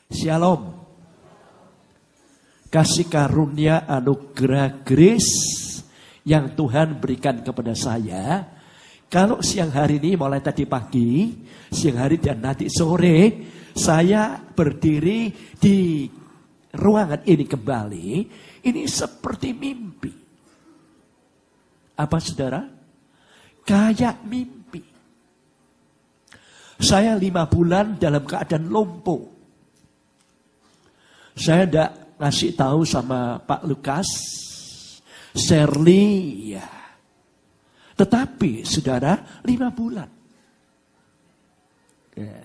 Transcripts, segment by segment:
Shalom. Kasih karunia anugerah grace yang Tuhan berikan kepada saya. Kalau siang hari ini mulai tadi pagi, siang hari dan nanti sore, saya berdiri di ruangan ini kembali. Ini seperti mimpi. Apa saudara? Kayak mimpi. Saya 5 bulan dalam keadaan lumpuh. Saya tidak ngasih tahu sama Pak Lukas, Shirley, ya. Tetapi saudara 5 bulan. Ya.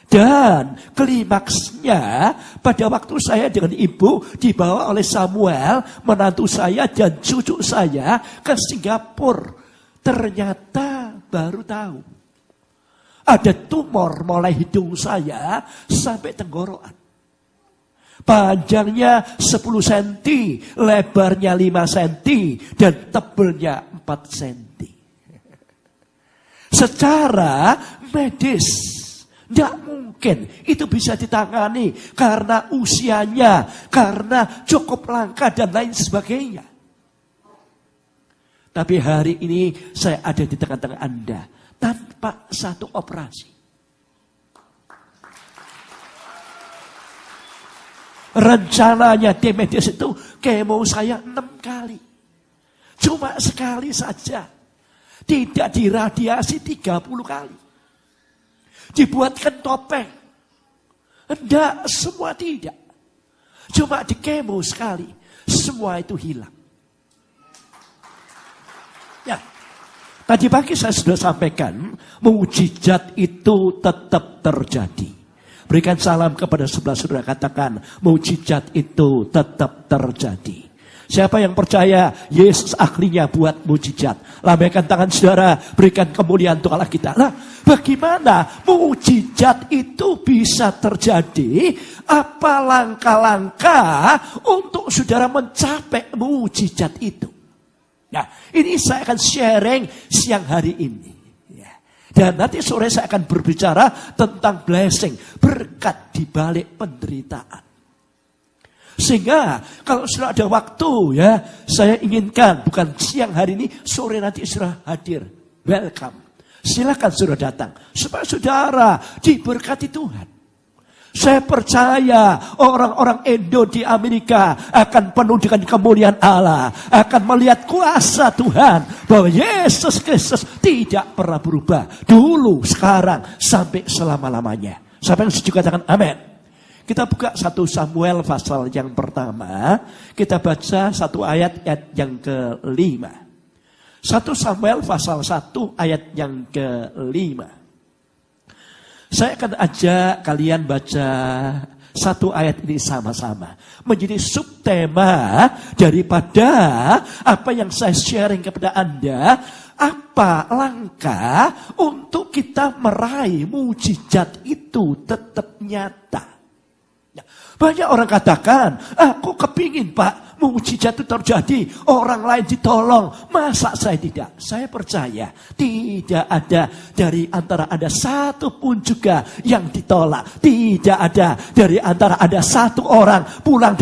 Dan klimaksnya pada waktu saya dengan ibu dibawa oleh Samuel, menantu saya dan cucu saya ke Singapura. Ternyata baru tahu. Ada tumor mulai hidung saya sampai tenggorokan. Panjangnya 10 cm, lebarnya 5 cm, dan tebelnya 4 cm. Secara medis, tidak mungkin itu bisa ditangani karena usianya, karena cukup langka dan lain sebagainya. Tapi hari ini saya ada di tengah-tengah Anda tanpa satu operasi. Rencananya tim medis itu kemo saya 6 kali. Cuma sekali saja. Tidak diradiasi 30 kali. Dibuatkan topeng. Enggak, semua tidak. Cuma di kemo sekali. Semua itu hilang. Ya. Tadi pagi saya sudah sampaikan, mukjizat itu tetap terjadi. Berikan salam kepada sebelah saudara, katakan, mukjizat itu tetap terjadi. Siapa yang percaya Yesus ahlinya buat mukjizat? Lambaikan tangan saudara, berikan kemuliaan untuk Allah kita. Nah, bagaimana mukjizat itu bisa terjadi? Apa langkah-langkah untuk saudara mencapai mukjizat itu? Nah, ini saya akan sharing siang hari ini. Dan nanti sore saya akan berbicara tentang blessing, berkat di balik penderitaan. Sehingga kalau sudah ada waktu ya, saya inginkan bukan siang hari ini, sore nanti sudah hadir. Welcome. Silakan sudah datang supaya saudara diberkati Tuhan. Saya percaya orang-orang Indo di Amerika akan penuh dengan kemuliaan Allah. Akan melihat kuasa Tuhan. Bahwa Yesus Kristus tidak pernah berubah. Dulu, sekarang, sampai selama-lamanya. Siapa yang setuju katakan amin. Kita buka 1 Samuel pasal yang pertama. Kita baca 1 ayat yang ke-5. 1 Samuel pasal 1 ayat yang ke-5. Saya akan ajak kalian baca 1 ayat ini sama-sama. Menjadi subtema daripada apa yang saya sharing kepada Anda. Apa langkah untuk kita meraih mukjizat itu tetap nyata. Banyak orang katakan, aku kepingin Pak, mukjizat itu terjadi, orang lain ditolong, masa saya tidak? Saya percaya tidak ada dari antara Anda satu pun juga yang ditolak. Tidak ada dari antara Anda satu orang pulang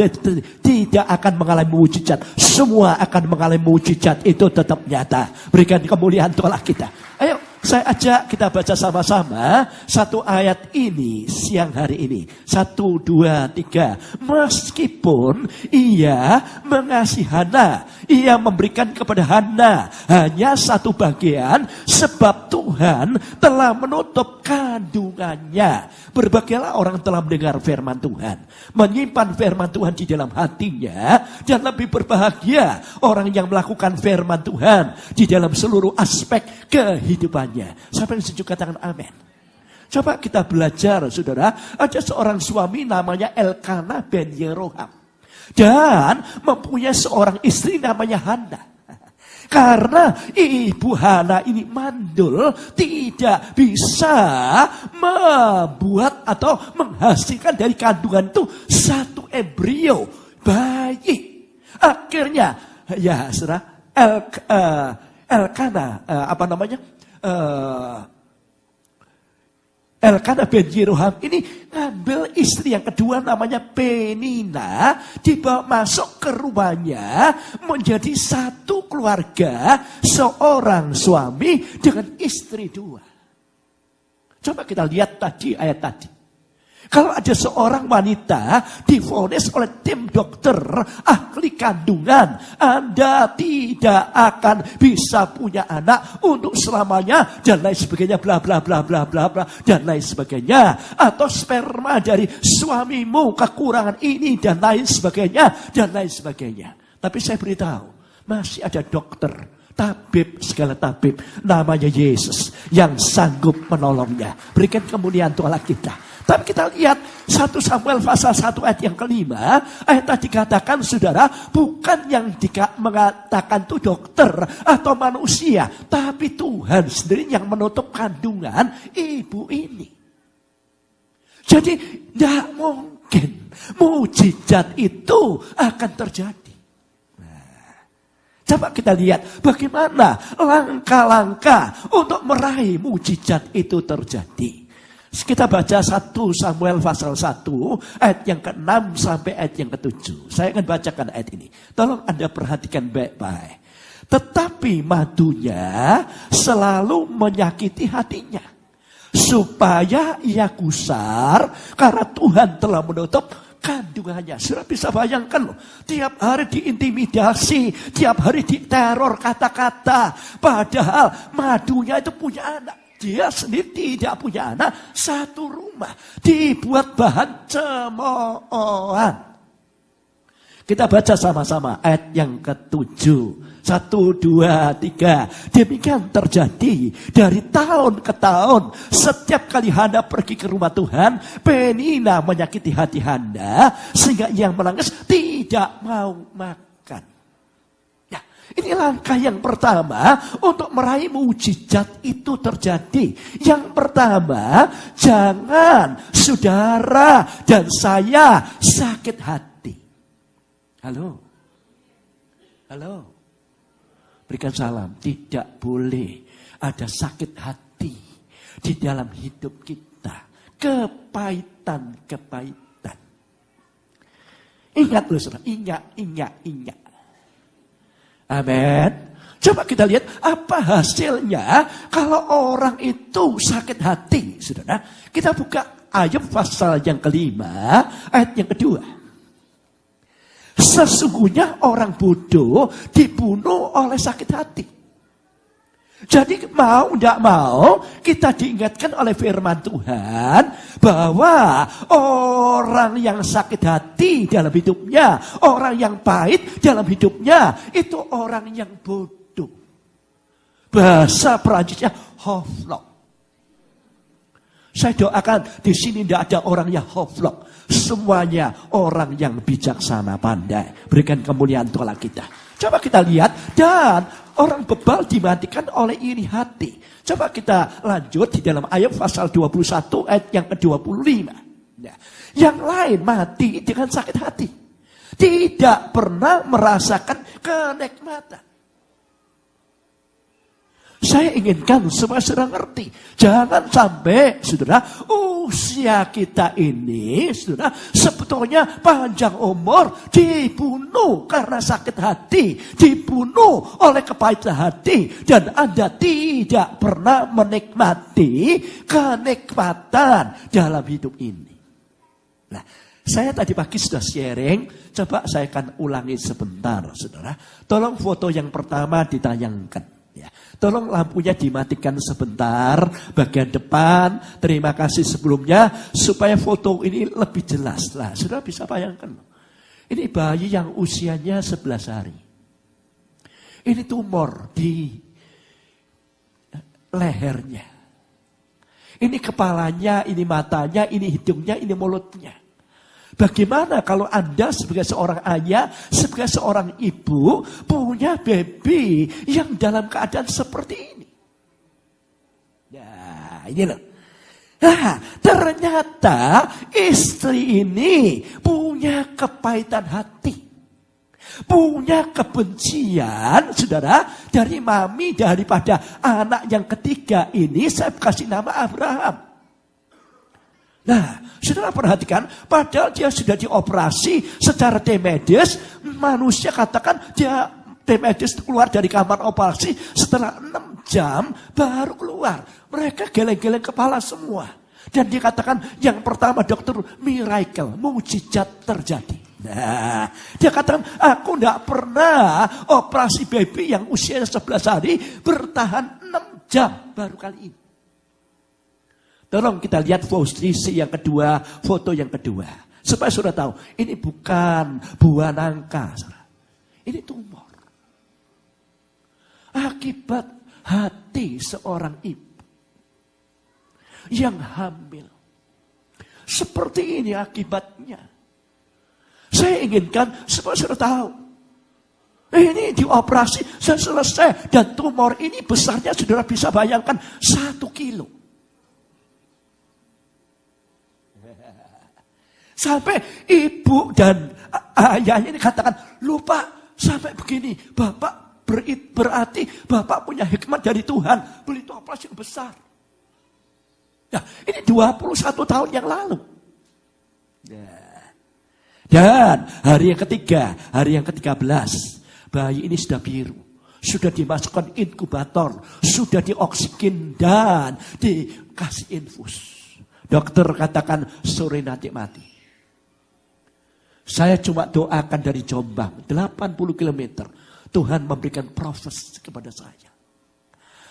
tidak akan mengalami mukjizat. Semua akan mengalami mukjizat, itu tetap nyata. Berikan kemuliaan untuk Allah kita. Ayo. Saya ajak kita baca sama-sama 1 ayat ini siang hari ini. 1, 2, 3. Meskipun ia mengasihi Hana, ia memberikan kepada Hana hanya 1 bagian, sebab Tuhan telah menutup kandungannya. Berbahagialah orang telah mendengar firman Tuhan, menyimpan firman Tuhan di dalam hatinya, dan lebih berbahagia orang yang melakukan firman Tuhan di dalam seluruh aspek kehidupannya. Siapa yang setuju katakan amin. Coba kita belajar saudara. Ada seorang suami namanya Elkanah ben Yeroham. Dan mempunyai seorang istri namanya Hana. Karena ibu Hana ini mandul, tidak bisa membuat atau menghasilkan dari kandungan itu 1 embrio bayi. Akhirnya ya saudara, Elkanah Elkanah bin Yeroham ini ngambil istri yang kedua namanya Penina, dibawa masuk ke rumahnya menjadi satu keluarga, seorang suami dengan istri dua. Coba kita lihat tadi ayat tadi. Kalau ada seorang wanita divonis oleh tim dokter ahli kandungan, Anda tidak akan bisa punya anak untuk selamanya dan lain sebagainya, bla bla bla bla bla bla dan lain sebagainya, atau sperma dari suamimu kekurangan ini dan lain sebagainya dan lain sebagainya. Tapi saya beritahu, masih ada dokter, tabib, segala tabib, namanya Yesus yang sanggup menolongnya. Berikan kemuliaan Tuhan kita. Tapi kita lihat 1 Samuel pasal 1 ayat yang kelima. Ayat tadi dikatakan, saudara, bukan yang mengatakan itu dokter atau manusia, tapi Tuhan sendiri yang menutup kandungan ibu ini. Jadi tidak mungkin mujizat itu akan terjadi. Coba kita lihat bagaimana langkah-langkah untuk meraih mujizat itu terjadi. Kita baca 1 Samuel pasal 1 ayat yang ke-6 sampai ayat yang ke-7. Saya akan bacakan ayat ini. Tolong Anda perhatikan baik-baik. Tetapi madunya selalu menyakiti hatinya, supaya ia gusar karena Tuhan telah menutup kandungannya. Sudah bisa bayangkan loh, tiap hari diintimidasi, tiap hari diteror kata-kata, padahal madunya itu punya anak. Dia sendiri tidak punya anak, satu rumah dibuat bahan cemoohan. Kita baca sama-sama ayat yang ke-7. 1, 2, 3. Demikian terjadi dari tahun ke tahun. Setiap kali Hana pergi ke rumah Tuhan, Penina menyakiti hati Hana sehingga yang menangis tidak mau makan. Ini langkah yang pertama untuk meraih mujizat itu terjadi. Yang pertama, jangan saudara dan saya sakit hati. Halo? Halo? Berikan salam. Tidak boleh ada sakit hati di dalam hidup kita. Kepahitan. Ingat loh saudara, ingat. Amin. Coba kita lihat apa hasilnya kalau orang itu sakit hati, saudara. Kita buka Ayub pasal yang kelima, ayat yang kedua. Sesungguhnya orang bodoh dibunuh oleh sakit hati. Jadi mau tidak mau kita diingatkan oleh firman Tuhan bahwa orang yang sakit hati dalam hidupnya, orang yang pahit dalam hidupnya, itu orang yang bodoh. Bahasa Perancisnya hoflok. Saya doakan di sini tidak ada orang yang hoflok. Semuanya orang yang bijaksana, pandai. Berikan kemuliaan Tuhan kita. Coba kita lihat, dan orang bebal dimatikan oleh iri hati. Coba kita lanjut di dalam Ayub pasal 21 ayat yang ke-25. Nah, yang lain mati dengan sakit hati. Tidak pernah merasakan kenikmatan. Saya inginkan semua saudara ngerti. Jangan sampai saudara usia kita ini saudara sebetulnya panjang umur dibunuh karena sakit hati. Dibunuh oleh kepahitan hati. Dan Anda tidak pernah menikmati kenikmatan dalam hidup ini. Nah, saya tadi pagi sudah sharing. Coba saya akan ulangi sebentar saudara. Tolong foto yang pertama ditayangkan. Ya, tolong lampunya dimatikan sebentar bagian depan. Terima kasih sebelumnya supaya foto ini lebih jelas lah. Sudah bisa bayangkan. Ini bayi yang usianya 11 hari. Ini tumor di lehernya. Ini kepalanya, ini matanya, ini hidungnya, ini mulutnya. Bagaimana kalau Anda sebagai seorang ayah, sebagai seorang ibu, punya baby yang dalam keadaan seperti ini? Nah, ini loh. Nah, ternyata istri ini punya kepahitan hati. Punya kebencian, saudara, dari mami, daripada anak yang ketiga ini, saya kasih nama Abraham. Nah, saudara perhatikan, padahal dia sudah dioperasi secara tim medis, manusia katakan dia tim medis keluar dari kamar operasi setelah 6 jam baru keluar. Mereka geleng-geleng kepala semua. Dan dia katakan yang pertama dokter, miracle, mukjizat terjadi. Nah, dia katakan aku tidak pernah operasi baby yang usianya 11 hari bertahan 6 jam baru kali ini. Tolong kita lihat posisi yang kedua, foto yang kedua. Supaya saudara tahu, ini bukan buah nangka. Ini tumor. Akibat hati seorang ibu yang hamil. Seperti ini akibatnya. Saya inginkan supaya saudara tahu. Ini dioperasi, saya selesai. Dan tumor ini besarnya saudara bisa bayangkan 1 kilo. Sampai ibu dan ayahnya ini katakan, lupa sampai begini. Bapak berarti Bapak punya hikmat dari Tuhan. Beli operasi yang besar. Nah, ini 21 tahun yang lalu. Dan hari yang ketiga, hari yang ke-13, bayi ini sudah biru. Sudah dimasukkan inkubator, sudah dioksigen dan dikasih infus. Dokter katakan sore nanti mati. Saya cuma doakan dari Jombang, 80 km. Tuhan memberikan profes kepada saya.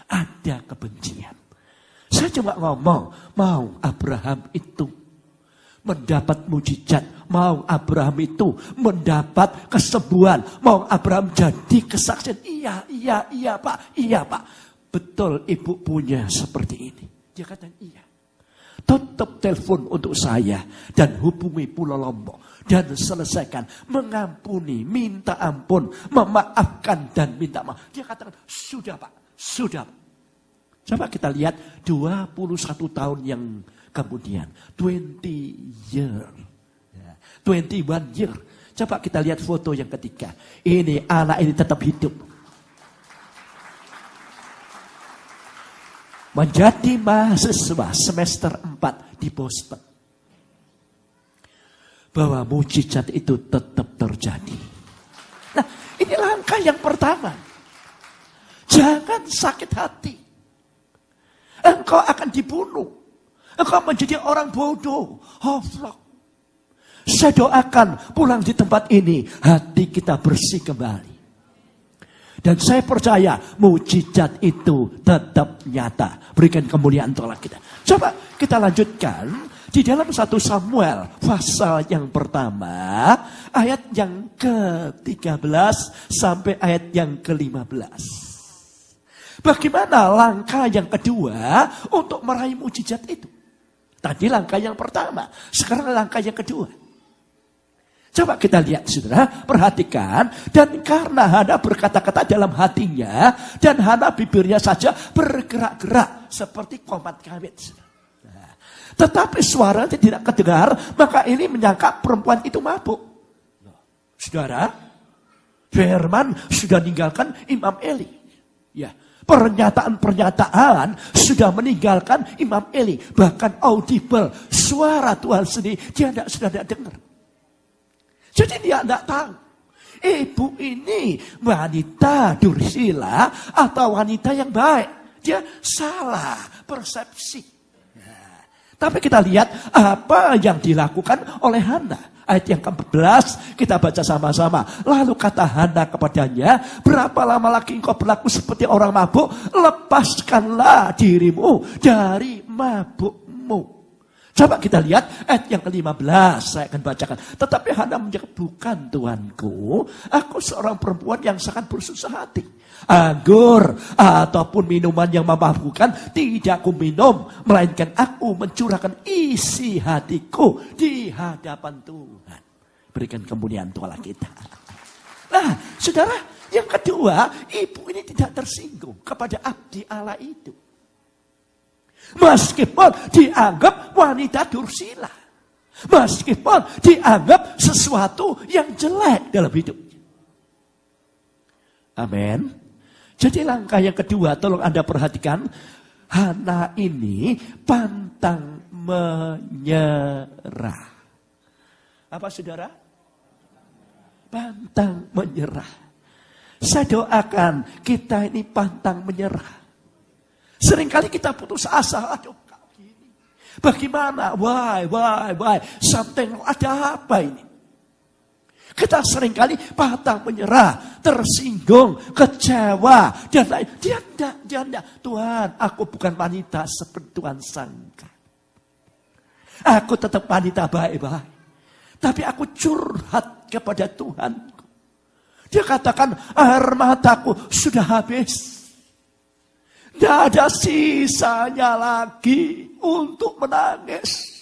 Ada kebencian. Saya cuma ngomong, mau Abraham itu mendapat mujizat. Mau Abraham itu mendapat kesembuhan. Mau Abraham jadi kesaksian. Iya Pak. Betul ibu punya seperti ini. Dia kata iya. Tutup telepon untuk saya. Dan hubungi Pulau Lombok. Dan selesaikan, mengampuni, minta ampun, memaafkan dan minta maaf. Dia katakan, sudah Pak, sudah. Coba kita lihat 21 tahun yang kemudian, 21 year. Coba kita lihat foto yang ketiga. Ini anak ini tetap hidup. Menjadi mahasiswa semester 4 di Boston. Bahwa mujizat itu tetap terjadi. Nah, ini langkah yang pertama. Jangan sakit hati. Engkau akan dibunuh. Engkau menjadi orang bodoh. Hoflok. Saya doakan pulang di tempat ini, hati kita bersih kembali. Dan saya percaya mujizat itu tetap nyata. Berikan kemuliaan untuk kita. Coba kita lanjutkan. Di dalam 1 Samuel pasal yang pertama, ayat yang ke-13 sampai ayat yang ke-15. Bagaimana langkah yang kedua untuk meraih mujizat itu? Tadi langkah yang pertama, sekarang langkah yang kedua. Coba kita lihat saudara, perhatikan. Dan karena Hana berkata-kata dalam hatinya, dan Hana bibirnya saja bergerak-gerak seperti komat kawit. Tetapi suaranya tidak kedengar, maka ini menyangka perempuan itu mabuk. Saudara, Firman sudah meninggalkan Imam Eli. Ya, pernyataan-pernyataan sudah meninggalkan Imam Eli. Bahkan audible, suara Tuhan sendiri, dia sudah tidak dengar. Jadi dia tidak tahu. Ibu ini wanita dursila atau wanita yang baik. Dia salah persepsi. Tapi kita lihat apa yang dilakukan oleh Hana. Ayat yang ke-14 kita baca sama-sama. Lalu kata Hana kepadanya, berapa lama lagi engkau berlaku seperti orang mabuk? Lepaskanlah dirimu dari mabukmu. Coba kita lihat ayat yang ke-15. Saya akan bacakan. Tetapi Hana menjawab, bukan Tuanku. Aku seorang perempuan yang sangat bersusah hati. Anggur ataupun minuman yang memabukkan tidak aku minum. Melainkan aku mencurahkan isi hatiku di hadapan Tuhan. Berikan kemuliaan Tuhan kita. Nah, saudara, yang kedua, ibu ini tidak tersinggung kepada abdi Allah itu. Meskipun dianggap wanita dursila. Meskipun dianggap sesuatu yang jelek dalam hidupnya. Amin. Jadi langkah yang kedua, tolong Anda perhatikan. Hana ini pantang menyerah. Apa saudara? Pantang menyerah. Saya doakan kita ini pantang menyerah. Seringkali kita putus asa. Aduh, gini. Bagaimana? Why? Something, ada apa ini? Kita seringkali pantang menyerah, tersinggung, kecewa, dan lain. Dia enggak. Tuhan, aku bukan wanita seperti Tuhan sangka. Aku tetap wanita baik-baik. Tapi aku curhat kepada Tuhan. Dia katakan, air mataku sudah habis. Tidak ada sisanya lagi untuk menangis.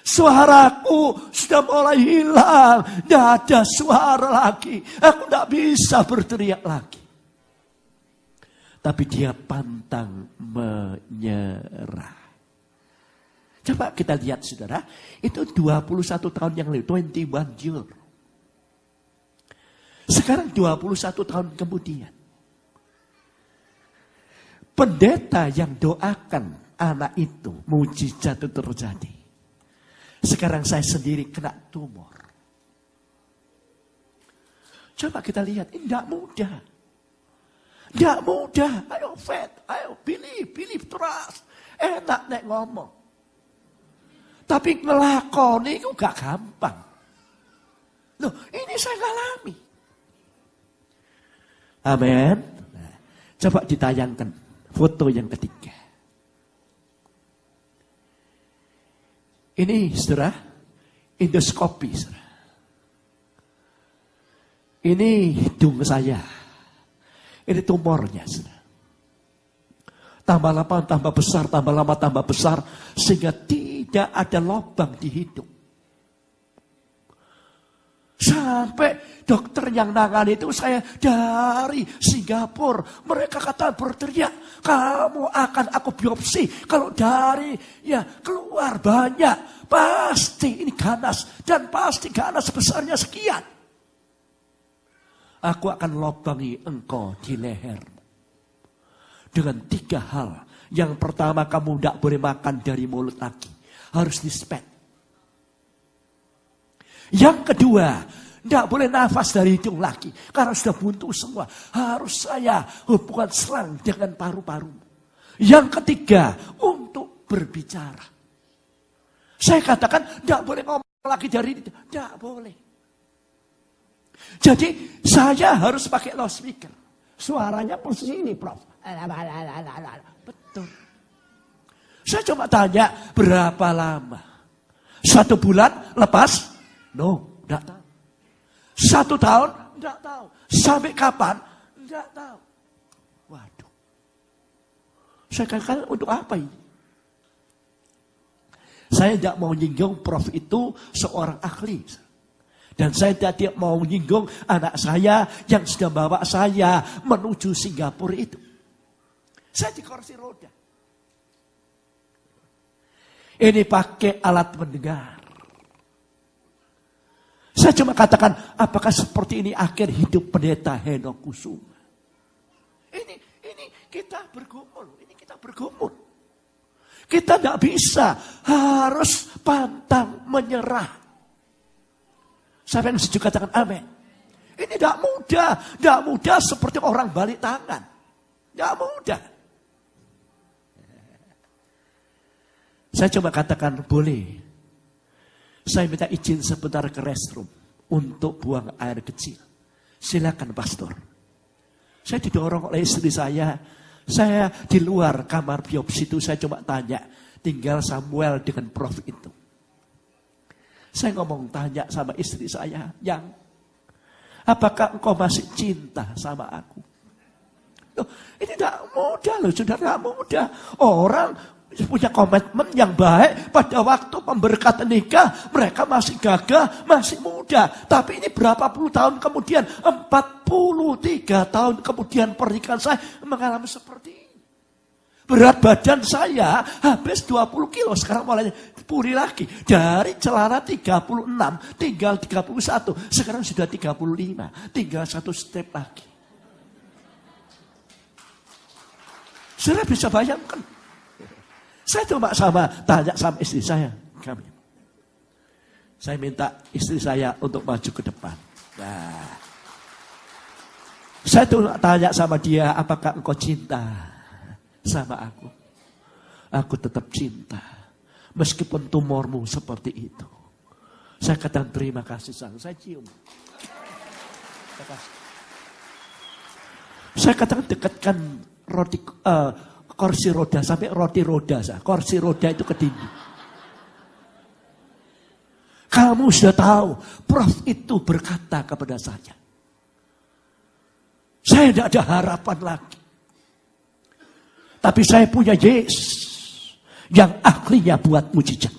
Suaraku sudah mulai hilang. Tidak ada suara lagi. Aku tidak bisa berteriak lagi. Tapi dia pantang menyerah. Coba kita lihat saudara. Itu 21 tahun yang lalu. 21 year. Sekarang 21 tahun kemudian. Pendeta yang doakan anak itu. Mujizat itu terjadi. Sekarang saya sendiri kena tumor. Coba kita lihat, ini tidak mudah. Tidak mudah. Ayo faith, ayo believe, trust. Enak nek ngomong. Tapi ngelakoni itu gak gampang. Loh, ini saya alami. Amin. Nah, coba ditayangkan foto yang ketiga. Ini saudara, endoskopi saudara. Ini hidung saya. Ini tumornya saudara. Tambah lama tambah besar, tambah lama tambah besar. Sehingga tidak ada lubang di hidung. Sampai dokter yang nangani itu saya dari Singapura. Mereka kata berteriak, kamu akan aku biopsi. Kalau dari keluar banyak, pasti ini ganas. Dan pasti ganas besarnya sekian. Aku akan lobangi engkau di lehermu. Dengan 3 hal. Yang pertama, kamu tidak boleh makan dari mulut lagi. Harus dispet. Yang kedua, tidak boleh nafas dari hidung lagi. Karena sudah buntu semua. Harus saya hubungan serang dengan paru-paru. Yang ketiga, untuk berbicara. Saya katakan, tidak boleh ngomong lagi dari itu. Tidak boleh. Jadi, saya harus pakai loudspeaker. Suaranya posisi ini, Prof. Betul. Saya cuma tanya, berapa lama? 1 bulan lepas? No, tidak tahu. 1 tahun? Tidak tahu. Sampai kapan? Tidak tahu. Waduh. Saya katakan untuk apa ini? Saya tidak mau nyinggung Prof itu seorang ahli. Dan saya tidak mau nyinggung anak saya yang sudah bawa saya menuju Singapura itu. Saya di kursi roda. Ini pakai alat mendengar. Saya cuma katakan, apakah seperti ini akhir hidup pendeta Henok Kusuma? Ini kita bergumul, Kita tidak bisa, harus pantang menyerah. Siapa yang setuju katakan amin. Ini tidak mudah seperti orang balik tangan. Tidak mudah. Saya coba katakan, boleh. Saya minta izin sebentar ke restroom untuk buang air kecil. Silakan pastor. Saya didorong oleh istri saya. Saya di luar kamar biopsi itu saya coba tanya. Tinggal Samuel dengan Prof itu. Saya tanya sama istri saya. Yang, apakah engkau masih cinta sama aku? Loh, ini tidak mudah loh, saudara, tidak mudah. Orang punya komitmen yang baik pada waktu pemberkatan nikah, mereka masih gagah, masih muda. Tapi ini berapa puluh tahun kemudian, 43 tahun kemudian pernikahan saya mengalami seperti ini. Berat badan saya habis 20 kilo, sekarang mulai pulih lagi. Dari celana 36, tinggal 31, sekarang sudah 35, tinggal 1 step lagi. Saudara bisa bayangkan. Saya cuma tanya sama istri saya. Saya minta istri saya untuk maju ke depan. Nah, saya tuh tanya sama dia, apakah engkau cinta sama aku? Aku tetap cinta. Meskipun tumormu seperti itu. Saya katakan terima kasih sang. Saya cium. Saya katakan dekatkan kursi roda sampai roti roda. Kursi roda itu ke dinding. Kamu sudah tahu, Prof itu berkata kepada saya. Saya tidak ada harapan lagi. Tapi saya punya Yesus yang ahlinya buat mujizat.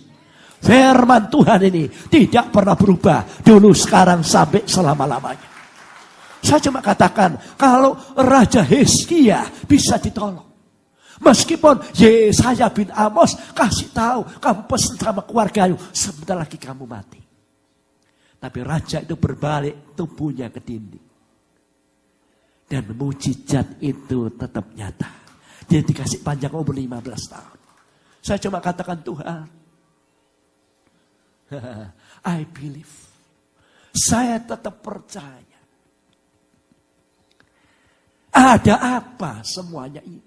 Firman Tuhan ini tidak pernah berubah. Dulu, sekarang, sampai selama-lamanya. Saya cuma katakan, kalau Raja Hizkia bisa ditolong. Meskipun Yesaya bin Amos kasih tahu, kamu pesan sama keluargamu, sebentar lagi kamu mati. Tapi raja itu berbalik tubuhnya ke dinding. Dan mujizat itu tetap nyata. Dia dikasih panjang umur 15 tahun. Saya cuma katakan Tuhan, I believe. Saya tetap percaya. Ada apa semuanya ini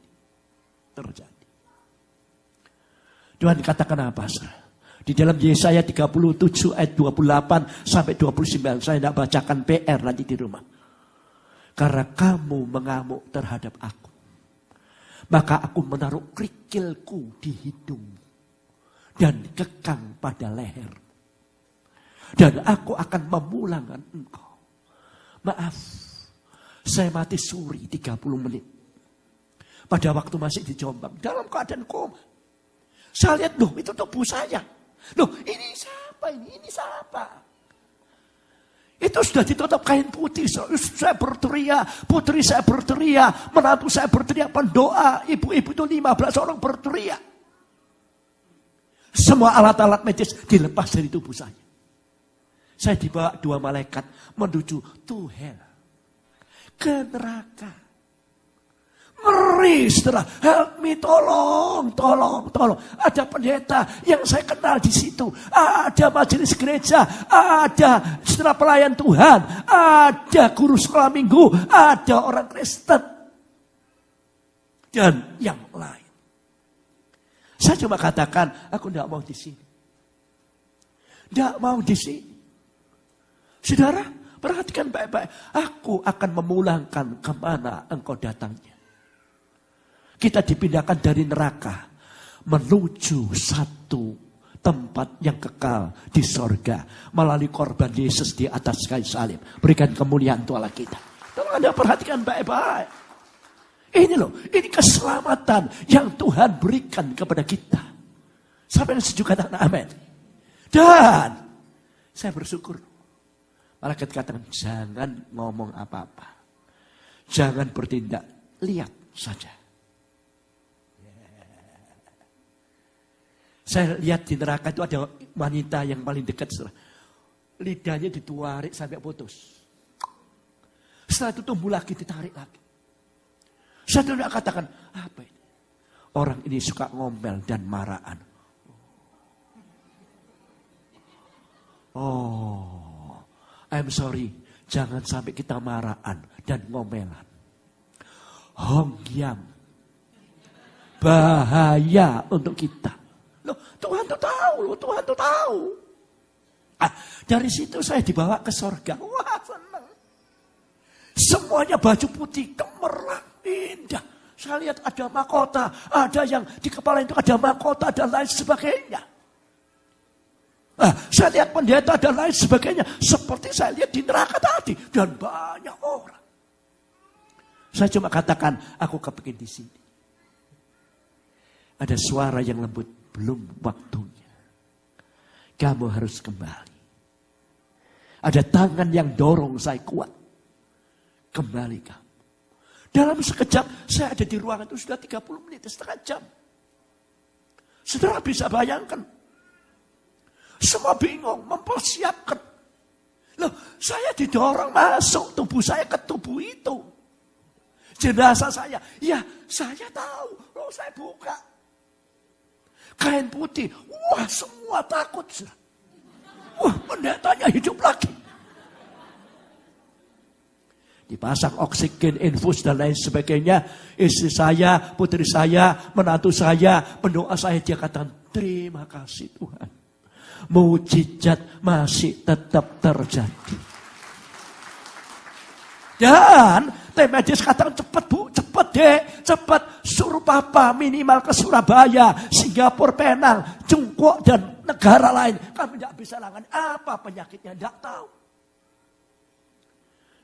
terjadi? Tuhan katakan apa? Di dalam Yesaya 37 ayat 28 sampai 29. Saya tidak bacakan PR nanti di rumah. Karena kamu mengamuk terhadap aku, maka aku menaruh kerikilku di hidungmu dan kekang pada leher. Dan aku akan memulangkan engkau. Maaf, saya mati suri 30 menit. Pada waktu masih di Jombang, dalam keadaan koma. Saya lihat, loh itu tubuh saya. Loh ini siapa ini? Ini siapa? Itu sudah ditutup kain putih. Saya berteriak, putri saya berteriak, menantu saya berteriak, pendoa, ibu-ibu itu 15 orang berteriak. Semua alat-alat medis dilepas dari tubuh saya. Saya dibawa 2 malaikat menuju to hell, ke neraka. Ngeri, saudara. Help me, tolong. Ada pendeta yang saya kenal di situ. Ada majelis gereja. Ada saudara pelayan Tuhan. Ada guru sekolah minggu. Ada orang Kristen. Dan yang lain. Saya cuma katakan, aku tidak mau di sini. Tidak mau di sini. Saudara, perhatikan baik-baik. Aku akan memulangkan kemana engkau datangnya. Kita dipindahkan dari neraka menuju satu tempat yang kekal di sorga. Melalui korban Yesus di atas kayu salib. Berikan kemuliaan Tuhan kita. Tolong Anda perhatikan baik-baik. Ini loh, ini keselamatan yang Tuhan berikan kepada kita. Sampai sejuk katakan amin. Dan saya bersyukur. Malaikat katakan, jangan ngomong apa-apa. Jangan bertindak, lihat saja. Saya lihat di neraka itu ada wanita yang paling dekat. Lidahnya ditarik sampai putus. Setelah itu tumbuh lagi, ditarik lagi. Saya tidak katakan, apa ini? Orang ini suka ngomel dan marahan. Oh, I'm sorry. Jangan sampai kita marahan dan ngomelan. Hongyang. Bahaya untuk kita. Loh, Tuhan tuh tahu. Dari situ saya dibawa ke sorga. Wah, senang. Semuanya baju putih, gemerlap, indah. Saya lihat ada mahkota, ada yang di kepala itu ada mahkota dan lain sebagainya. Saya lihat pendeta dan lain sebagainya. Seperti saya lihat di neraka tadi. Dan banyak orang. Saya cuma katakan, aku kepingin di sini. Ada suara yang lembut. Belum waktunya. Kamu harus kembali. Ada tangan yang dorong saya kuat. Kembali kamu. Dalam sekejap saya ada di ruangan itu sudah 30 menit, setengah jam. Saudara bisa bayangkan. Semua bingung, mempersiapkan. Loh, saya didorong masuk tubuh saya ke tubuh itu. Jenazah saya, ya saya tahu. Loh, saya buka. Kain putih. Wah, semua takut. Wah, pendetanya hidup lagi. Dipasang oksigen, infus, dan lain sebagainya. Istri saya, putri saya, menantu saya, pendoa saya, dia katakan, terima kasih Tuhan. Mujizat masih tetap terjadi. Dan tim medis katakan, cepat Bu, cepat deh, cepat. Suruh papa minimal ke Surabaya, Singapura, Penang, Cungkuok, dan negara lain. Kami tidak bisa langgan apa penyakitnya, tidak tahu.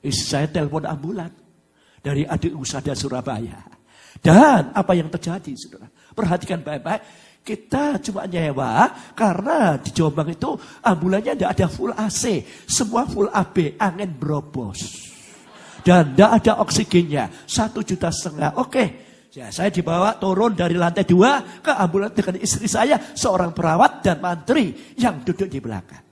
Istri saya telepon ambulan dari adik usada Surabaya. Dan apa yang terjadi, saudara? Perhatikan baik-baik. Kita cuma nyewa karena di Jombang itu ambulannya tidak ada full AC. Semua full AB, angin berobos. Dan tidak ada oksigennya. 1,5 juta. Oke. Ya, saya dibawa turun dari lantai 2 ke ambulan dengan istri saya. Seorang perawat dan mantri yang duduk di belakang.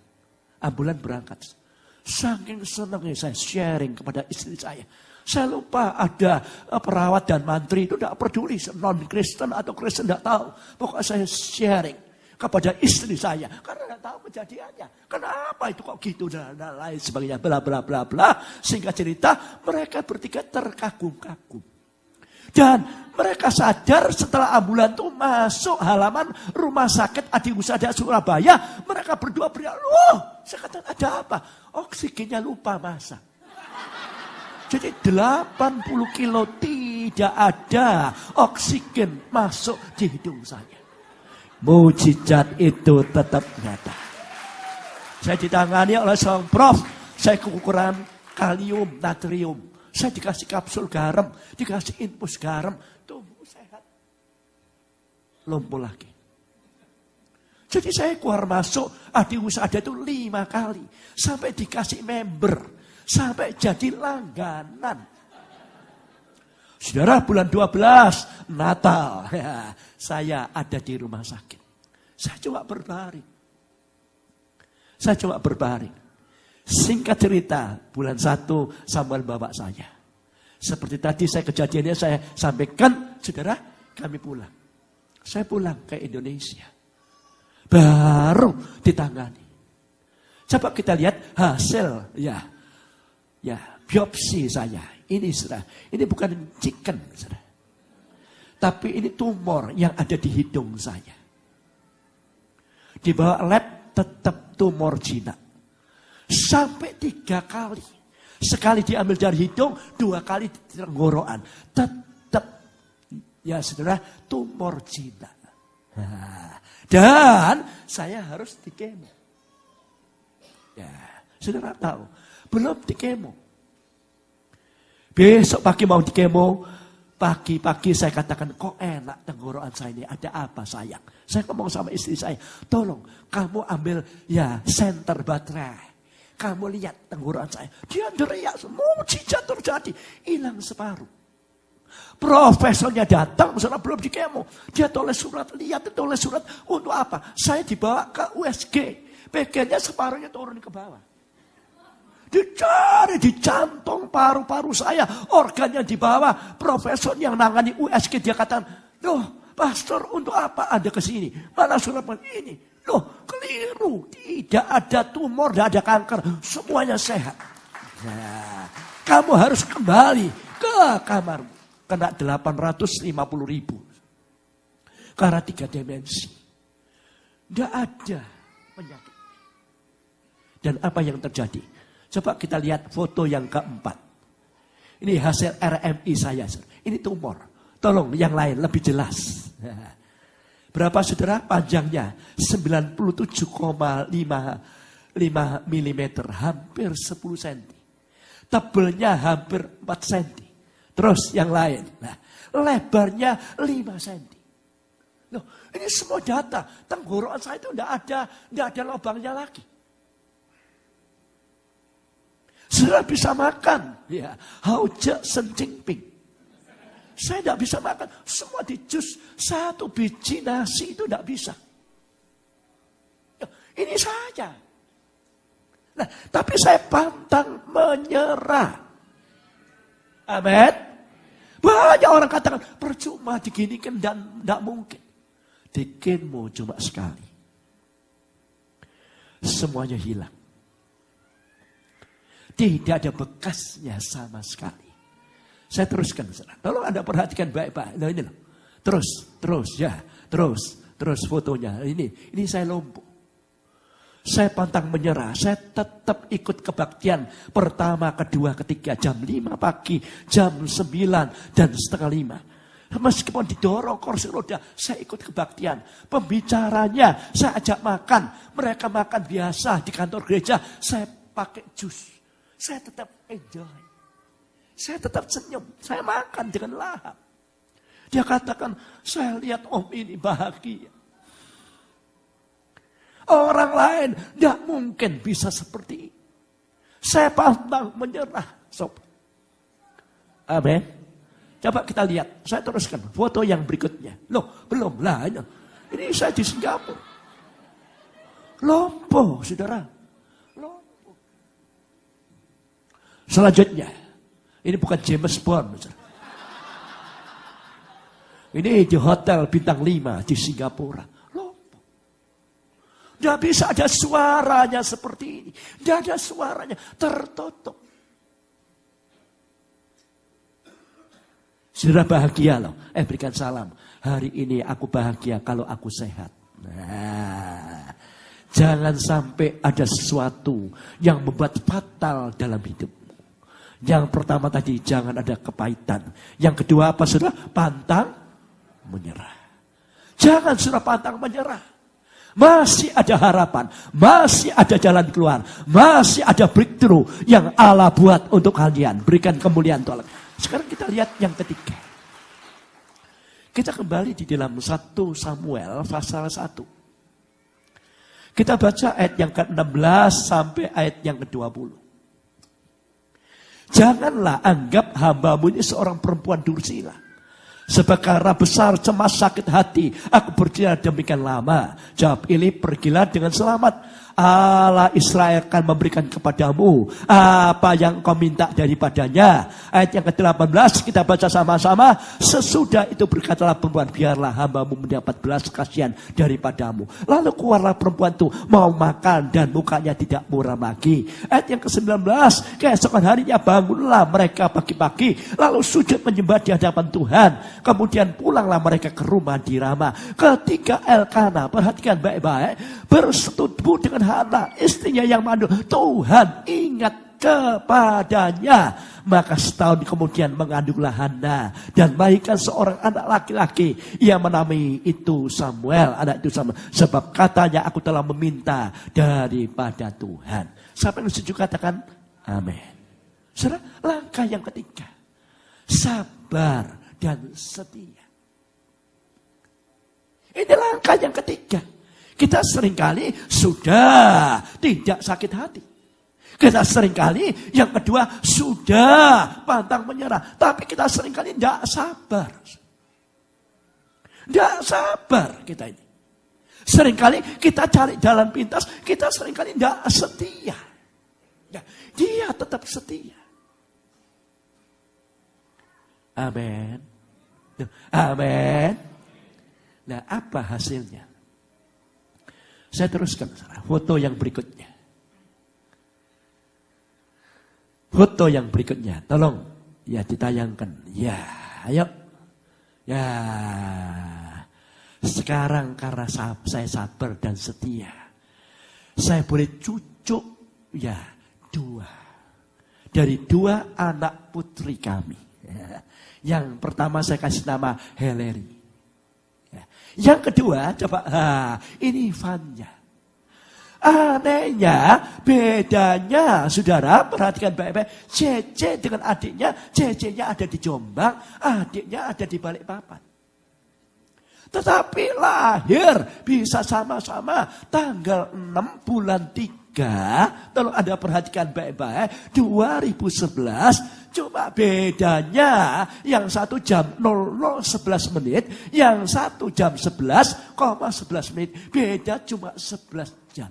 Ambulan berangkat. Saking senangnya saya sharing kepada istri saya. Saya lupa ada perawat dan mantri itu tidak peduli. Non-Kristen atau Kristen tidak tahu. Pokoknya saya sharing kepada istri saya. Karena tidak tahu kejadiannya. Kenapa itu kok gitu dan lain sebagainya. Bla bla bla bla. Singkat cerita mereka bertiga terkagum-kagum. Dan mereka sadar setelah ambulan itu masuk halaman rumah sakit Adi Husada Surabaya. Mereka berdua beriak, loh, saya katakan ada apa? Oksigennya lupa masak. Jadi 80 kilo tidak ada oksigen masuk di hidung saya. Mujizat itu tetap nyata. Saya ditangani oleh seorang prof. Saya kekurangan kalium, natrium. Saya dikasih kapsul garam, dikasih infus garam, tubuh sehat. Lumpuh lagi. Jadi saya keluar masuk Adi Husada itu 5 kali. Sampai dikasih member. Sampai jadi langganan. Saudara, bulan 12, Natal. Ya, saya ada di rumah sakit. Saya coba berbaring. Singkat cerita, bulan 1 Samuel bawa saya. Seperti tadi saya kejadiannya saya sampaikan, saudara, kami pulang. Saya pulang ke Indonesia. Baru ditangani. Coba kita lihat hasil, ya biopsi saya. Ini saudara, ini bukan chicken, saudara. Tapi ini tumor yang ada di hidung saya. Dibawa lab tetap tumor jinak. Sampai 3 kali. Sekali diambil dari hidung, 2 kali di tenggorokan. Tetap, ya saudara, tumor jinak. Dan saya harus dikemo. Ya, saudara tahu, belum dikemo. Besok pagi mau dikemo, pagi-pagi saya katakan, kok enak tenggorokan saya ini, ada apa sayang? Saya ngomong sama istri saya, tolong kamu ambil ya senter baterai. Kamu lihat tenggorokan saya. Dia teriak, mujizat terjadi. Hilang separuh. Profesornya datang, misalnya belum dikemo. Dia tulis surat, lihat tulis surat. Untuk apa? Saya dibawa ke USG. Bagiannya separuhnya turun ke bawah. Dicari di jantung paru-paru saya. Organnya di bawah. Profesor yang nangani USG dia katakan, loh pastor untuk apa Anda ke sini? Mana surat ini? Loh, keliru. Tidak ada tumor, tidak ada kanker. Semuanya sehat. Nah, kamu harus kembali ke kamarmu. Kena 850.000. Karena 3 dimensi. Tidak ada penyakit. Dan apa yang terjadi? Coba kita lihat foto yang keempat. Ini hasil RMI saya. Ini tumor. Tolong yang lain lebih jelas. Berapa saudara panjangnya? 97,5 mm. Hampir 10 cm. Tebelnya hampir 4 cm. Terus yang lain. Nah, lebarnya 5 cm. Loh, ini semua data. Tenggorokan saya itu tidak ada lubangnya lagi. Saudara bisa makan. Ya, Haoje Sen Jinping. Saya tidak bisa makan. Semua di jus. 1 biji nasi itu tidak bisa. Ya, ini saja. Nah, tapi saya pantang menyerah. Amin. Banyak orang katakan, percuma diginikan dan tidak mungkin. bikinmu cuma sekali. Semuanya hilang. Tidak ada bekasnya sama sekali. Saya teruskan. Tolong Anda perhatikan baik-baik. Nah ini loh. Terus fotonya. Ini saya lumpuh. Saya pantang menyerah. Saya tetap ikut kebaktian. Pertama, kedua, ketiga. Jam 5 pagi. Jam 9 dan setengah 5. Meskipun didorong kursi roda. Saya ikut kebaktian. Pembicaranya saya ajak makan. Mereka makan biasa di kantor gereja. Saya pakai jus. Saya tetap enjoy. Saya tetap senyum. Saya makan dengan lahap. Dia katakan, saya lihat om ini bahagia. Orang lain tidak mungkin bisa seperti ini. Saya pantang menyerah. Sob. Amin. Coba kita lihat. Saya teruskan foto yang berikutnya. Loh, belum lah. Ini saya di Singapura. Lumpuh, saudara. Lumpuh. Selanjutnya. Ini bukan James Bond. Saudara. Ini di hotel bintang 5 di Singapura. Lumpuh. Tidak bisa ada suaranya seperti ini. Tidak ada suaranya. Tertutup. Saudara bahagia loh. Berikan salam. Hari ini aku bahagia kalau aku sehat. Nah, jangan sampai ada sesuatu yang membuat fatal dalam hidupmu. Yang pertama tadi, jangan ada kepahitan. Yang kedua apa saudara? Pantang menyerah. Jangan sudah pantang menyerah. Masih ada harapan. Masih ada jalan keluar. Masih ada breakthrough yang Allah buat untuk kalian. Berikan kemuliaan Tuhan. Sekarang kita lihat yang ketiga. Kita kembali di dalam 1 Samuel pasal 1. Kita baca ayat yang ke-16 sampai ayat yang ke-20. Janganlah anggap hambamu ini seorang perempuan dursila. Seperkara besar cemas sakit hati, aku berjalan demikian lama. Jawab Eli, pergilah dengan selamat. Allah Israel akan memberikan kepadamu apa yang kau minta daripadanya. Ayat yang ke-18 kita baca sama-sama. Sesudah itu berkatalah perempuan, biarlah hambamu mendapat belas kasihan daripadamu. Lalu keluarlah perempuan itu mau makan dan mukanya tidak muram lagi. Ayat yang ke-19, keesokan harinya bangunlah mereka pagi-pagi, lalu sujud menyembah di hadapan Tuhan. Kemudian pulanglah mereka ke rumah di Rama. Ketika Elkana, perhatikan baik-baik, bersetubuh dengan Hana, istrinya yang mandul, Tuhan ingat kepadanya. Maka setahun kemudian mengandunglah Hana dan melahirkan seorang anak laki-laki. Ia menamai itu Samuel, anak itu Samuel. Sebab katanya, aku telah meminta daripada Tuhan. Siapa yang setuju katakan amin. Saudara, langkah yang ketiga, sabar dan setia. Ini langkah yang ketiga. Kita seringkali sudah tidak sakit hati. Kita seringkali yang kedua sudah pantang menyerah. Tapi kita seringkali tidak sabar. Tidak sabar kita ini. Seringkali kita cari jalan pintas. Kita seringkali tidak setia. Dia tetap setia. Amin. Amin. Nah, apa hasilnya? Saya teruskan foto yang berikutnya. Foto yang berikutnya. Tolong ya ditayangkan. Ya, ayo. Ya. Sekarang karena saya sabar dan setia, saya boleh cucuk ya 2 dari 2 anak putri kami. Yang pertama saya kasih nama Heleri. Yang kedua, coba, ini Vanya. Anehnya, bedanya, saudara, perhatikan baik-baik. Cece dengan adiknya, Cece-nya ada di Jombang, adiknya ada di Balikpapan. Tetapi lahir bisa sama-sama tanggal 6 bulan 3. Tolong Anda perhatikan baik-baik. 2011, cuma bedanya yang satu jam 00:11 menit, yang satu jam 11,11 menit. Beda cuma 11 jam.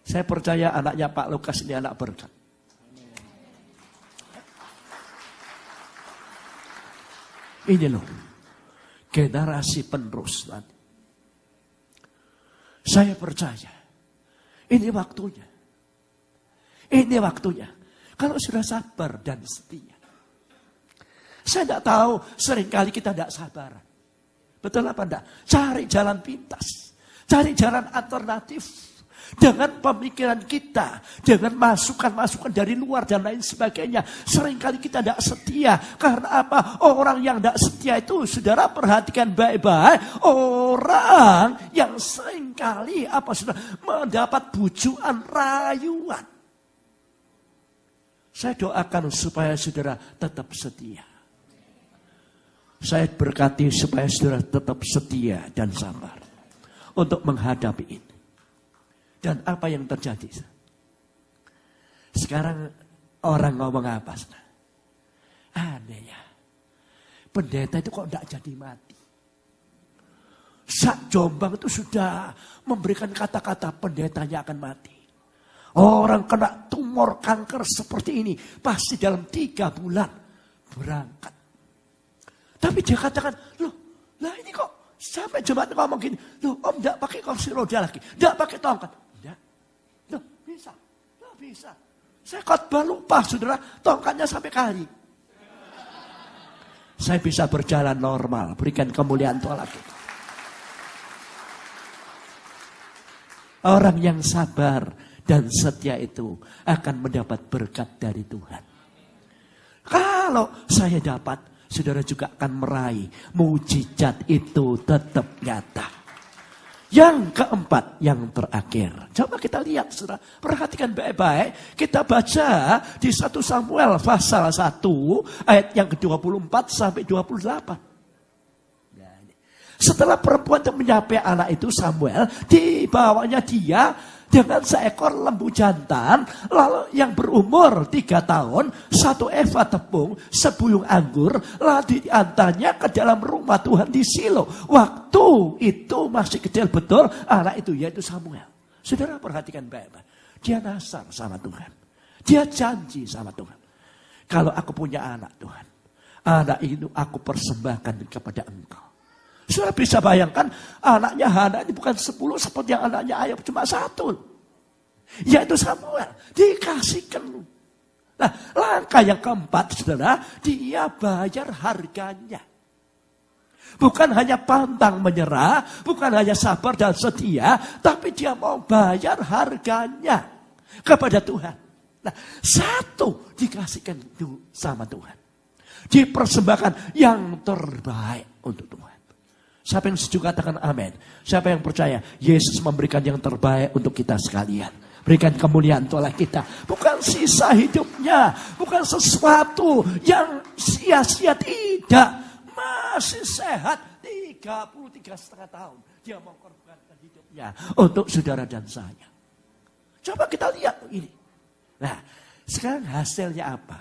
Saya percaya anaknya Pak Lukas ini anak berkat. Ini loh, generasi penerus nanti. Saya percaya, ini waktunya. Ini waktunya. Kalau sudah sabar dan setia. Saya tidak tahu, seringkali kita tidak sabar. Betul apa enggak? Cari jalan pintas. Cari jalan alternatif. Dengan pemikiran kita, dengan masukan-masukan dari luar dan lain sebagainya. Seringkali kita tidak setia. Karena apa? Orang yang tidak setia itu, saudara perhatikan baik-baik. Orang yang seringkali saudara, mendapat bujukan rayuan. Saya doakan supaya saudara tetap setia. Saya berkati supaya saudara tetap setia dan sabar. Untuk menghadapi ini. Dan apa yang terjadi? Sekarang orang ngomong apa? Aneh ya. Pendeta itu kok tidak jadi mati. Sak Jombang itu sudah memberikan kata-kata pendetanya akan mati. Orang kena tumor kanker seperti ini. Pasti dalam 3 bulan berangkat. Tapi dia katakan, loh, lah ini kok sampai jemaat ngomong gini. Loh, om tidak pakai kursi roda lagi. Tidak pakai tongkat. Bisa. Saya khotbah lupa, saudara, tongkatnya sampai kali. Saya bisa berjalan normal, berikan kemuliaan Tuhan lagi. Orang yang sabar dan setia itu akan mendapat berkat dari Tuhan. Kalau saya dapat, saudara juga akan meraih mukjizat itu tetap nyata. Yang keempat, yang terakhir. Coba kita lihat, saudara. Perhatikan baik-baik. Kita baca di 1 Samuel pasal 1, ayat yang ke-24 sampai 28. Setelah perempuan itu menyapai anak itu Samuel, dibawanya dia dengan seekor lembu jantan, lalu yang berumur 3 tahun, 1 eva tepung, sebulung anggur, lalu diantaranya ke dalam rumah Tuhan di Silo. Waktu itu masih kecil betul, anak itu yaitu Samuel. Saudara perhatikan baik-baik. Dia nasar sama Tuhan. Dia janji sama Tuhan. Kalau aku punya anak Tuhan, anak itu aku persembahkan kepada Engkau. Saudara bisa bayangkan anaknya Hana ini bukan 10 seperti yang anaknya Ayub, cuma 1. Yaitu Samuel. Dikasihkan. Nah, langkah yang keempat, saudara, dia bayar harganya. Bukan hanya pantang menyerah, bukan hanya sabar dan setia, tapi dia mau bayar harganya kepada Tuhan. Nah, 1 dikasihkan itu sama Tuhan. Dipersembahkan yang terbaik untuk Tuhan. Siapa yang setuju katakan amin. Siapa yang percaya Yesus memberikan yang terbaik untuk kita sekalian. Berikan kemuliaan Tuhan kita. Bukan sisa hidupnya. Bukan sesuatu yang sia-sia. Tidak. Masih sehat. 33,5 tahun. Dia mau korbankan hidupnya untuk saudara dan saya. Coba kita lihat ini. Nah, sekarang hasilnya apa?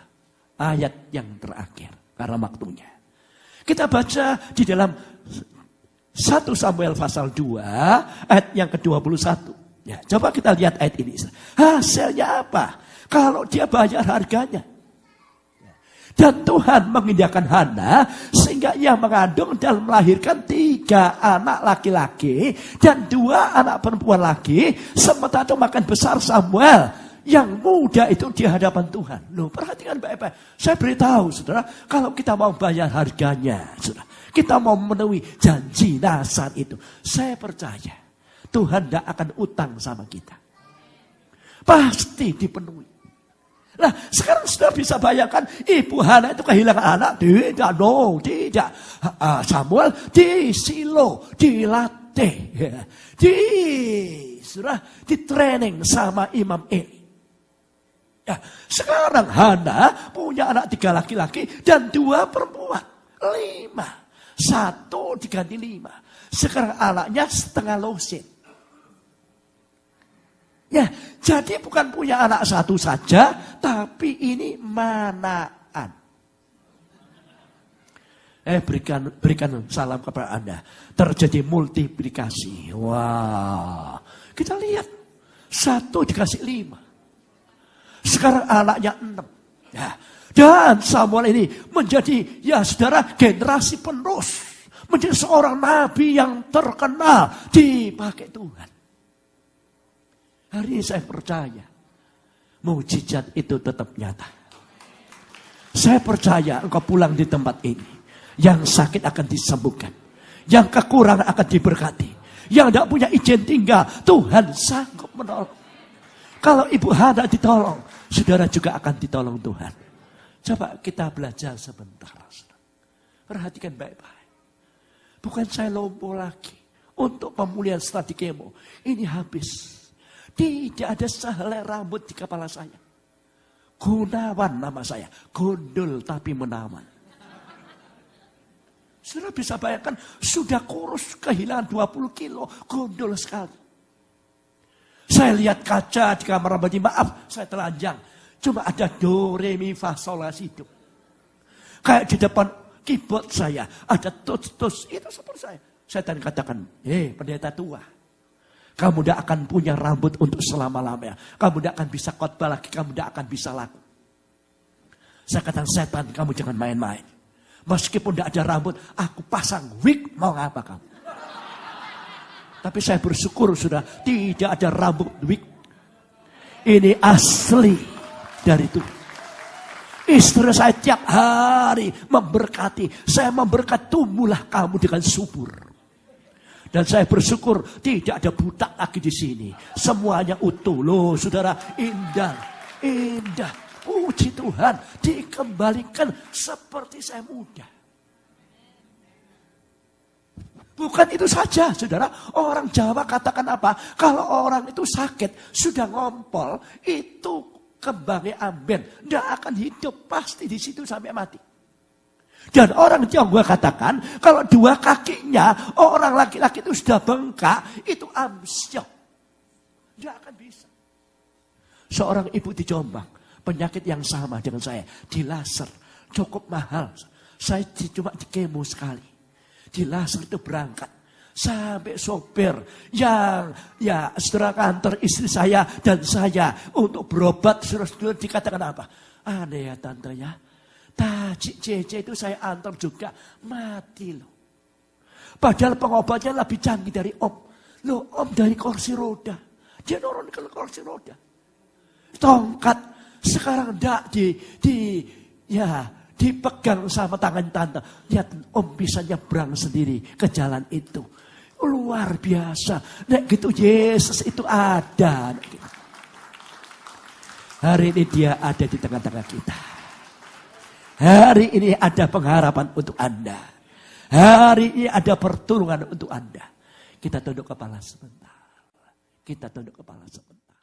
Ayat yang terakhir. Karena waktunya. Kita baca di dalam 1 Samuel pasal 2 ayat yang ke-21. Ya, coba kita lihat ayat ini. Hasilnya apa? Kalau dia bayar harganya. Dan Tuhan mengindahkan Hana sehingga ia mengandung dan melahirkan 3 anak laki-laki dan 2 anak perempuan lagi. Sementara itu makan besar Samuel yang muda itu di hadapan Tuhan. Loh, perhatikan baik-baik. Saya beritahu, saudara, kalau kita mau bayar harganya, saudara, kita mau memenuhi janji nasar itu. Saya percaya Tuhan tidak akan utang sama kita. Pasti dipenuhi. Nah, sekarang sudah bisa bayangkan ibu Hana itu kehilangan anak. Tidak. Samuel di Silo, dilatih. Di training sama Imam Eli. Ya, sekarang Hana punya anak 3 laki-laki dan 2 perempuan. 5. 1 diganti 5. Sekarang anaknya setengah losin. Ya, jadi bukan punya anak 1 saja, tapi ini manaan. Berikan salam kepada Anda. Terjadi multiplikasi. Wah, kita lihat 1 dikasih 5. Sekarang anaknya 6. Ya, Dan Samuel ini menjadi, ya saudara, generasi penerus. Menjadi seorang nabi yang terkenal dipakai Tuhan. Hari ini saya percaya, mukjizat itu tetap nyata. Saya percaya engkau pulang di tempat ini, yang sakit akan disembuhkan. Yang kekurangan akan diberkati. Yang tidak punya izin tinggal, Tuhan sanggup menolong. Kalau Ibu Hana ditolong, saudara juga akan ditolong Tuhan. Coba kita belajar sebentar. Perhatikan baik-baik. Bukan saya lompo lagi. Untuk pemulihan setelah di kemo. Ini habis. Tidak ada sehelai rambut di kepala saya. Gunawan nama saya. Gondol tapi menawan. Saudara bisa bayangkan. Sudah kurus kehilangan 20 kilo. Gondol sekali. Saya lihat kaca di kamar mandi. Maaf saya telanjang. Cuma ada do, re, mi, fa, sol, la, si, do. Kayak di depan keyboard saya. Ada tus. Itu seperti saya. Saya tadi katakan, pendeta tua. Kamu tidak akan punya rambut untuk selama-lamanya. Kamu tidak akan bisa khotbah lagi. Kamu tidak akan bisa laku. Saya katakan, setan kamu jangan main-main. Meskipun tidak ada rambut, aku pasang wig. Mau ngapa kamu? Tapi saya bersyukur sudah tidak ada rambut wig. Ini asli. Dari itu. Istri saya tiap hari memberkati. Saya memberkati, tumbuhlah kamu dengan subur. Dan saya bersyukur tidak ada butak lagi di sini. Semuanya utuh. Loh saudara, indah. Indah. Puji Tuhan. Dikembalikan seperti saya muda. Bukan itu saja saudara. Orang Jawa katakan apa? Kalau orang itu sakit, sudah ngompol, itu kembangnya amben. Tidak akan hidup. Pasti di situ sampai mati. Dan orang Tionghoa katakan. Kalau dua kakinya orang laki-laki itu sudah bengkak. Itu amsyok. Tidak akan bisa. Seorang ibu di Jombang. Penyakit yang sama dengan saya. Di laser. Cukup mahal. Saya cuma di kemo sekali. Di laser itu berangkat. Sampai sopir yang saudara kantor istri saya dan saya untuk berobat saudara dikatakan apa? Aneh ya tante ya. Tajik JJ itu saya antar juga mati loh. Padahal pengobatnya lebih canggih dari om. Loh om dari kursi roda. Dia nurun ke kursi roda. Tongkat sekarang enggak dipegang sama tangan tante. Lihat om bisa nyebrang sendiri ke jalan itu. Luar biasa. Nek gitu Yesus itu ada. Hari ini dia ada di tengah-tengah kita. Hari ini ada pengharapan untuk Anda. Hari ini ada pertolongan untuk Anda. Kita tunduk kepala sebentar. Kita tunduk kepala sebentar.